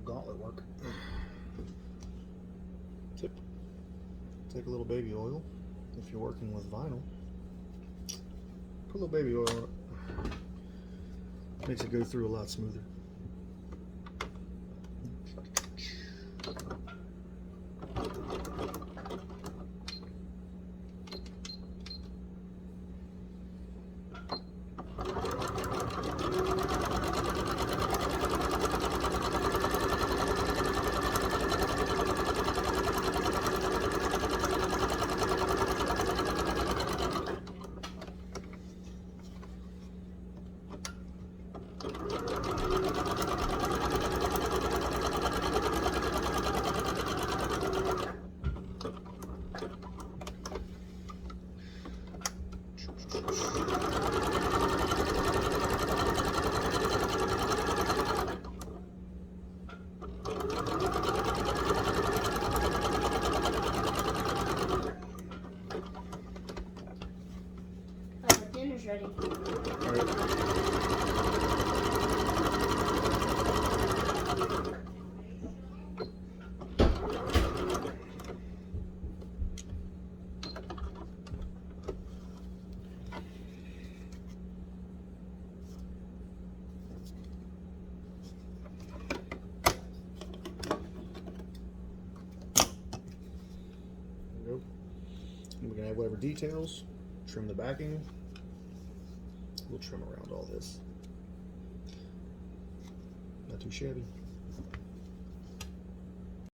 gauntlet work. Tip: take a little baby oil if you're working with vinyl. Put a little baby oil on it. Makes it go through a lot smoother. Dinner's ready. We can add whatever details, trim the backing. We'll trim around all this. Not too shabby.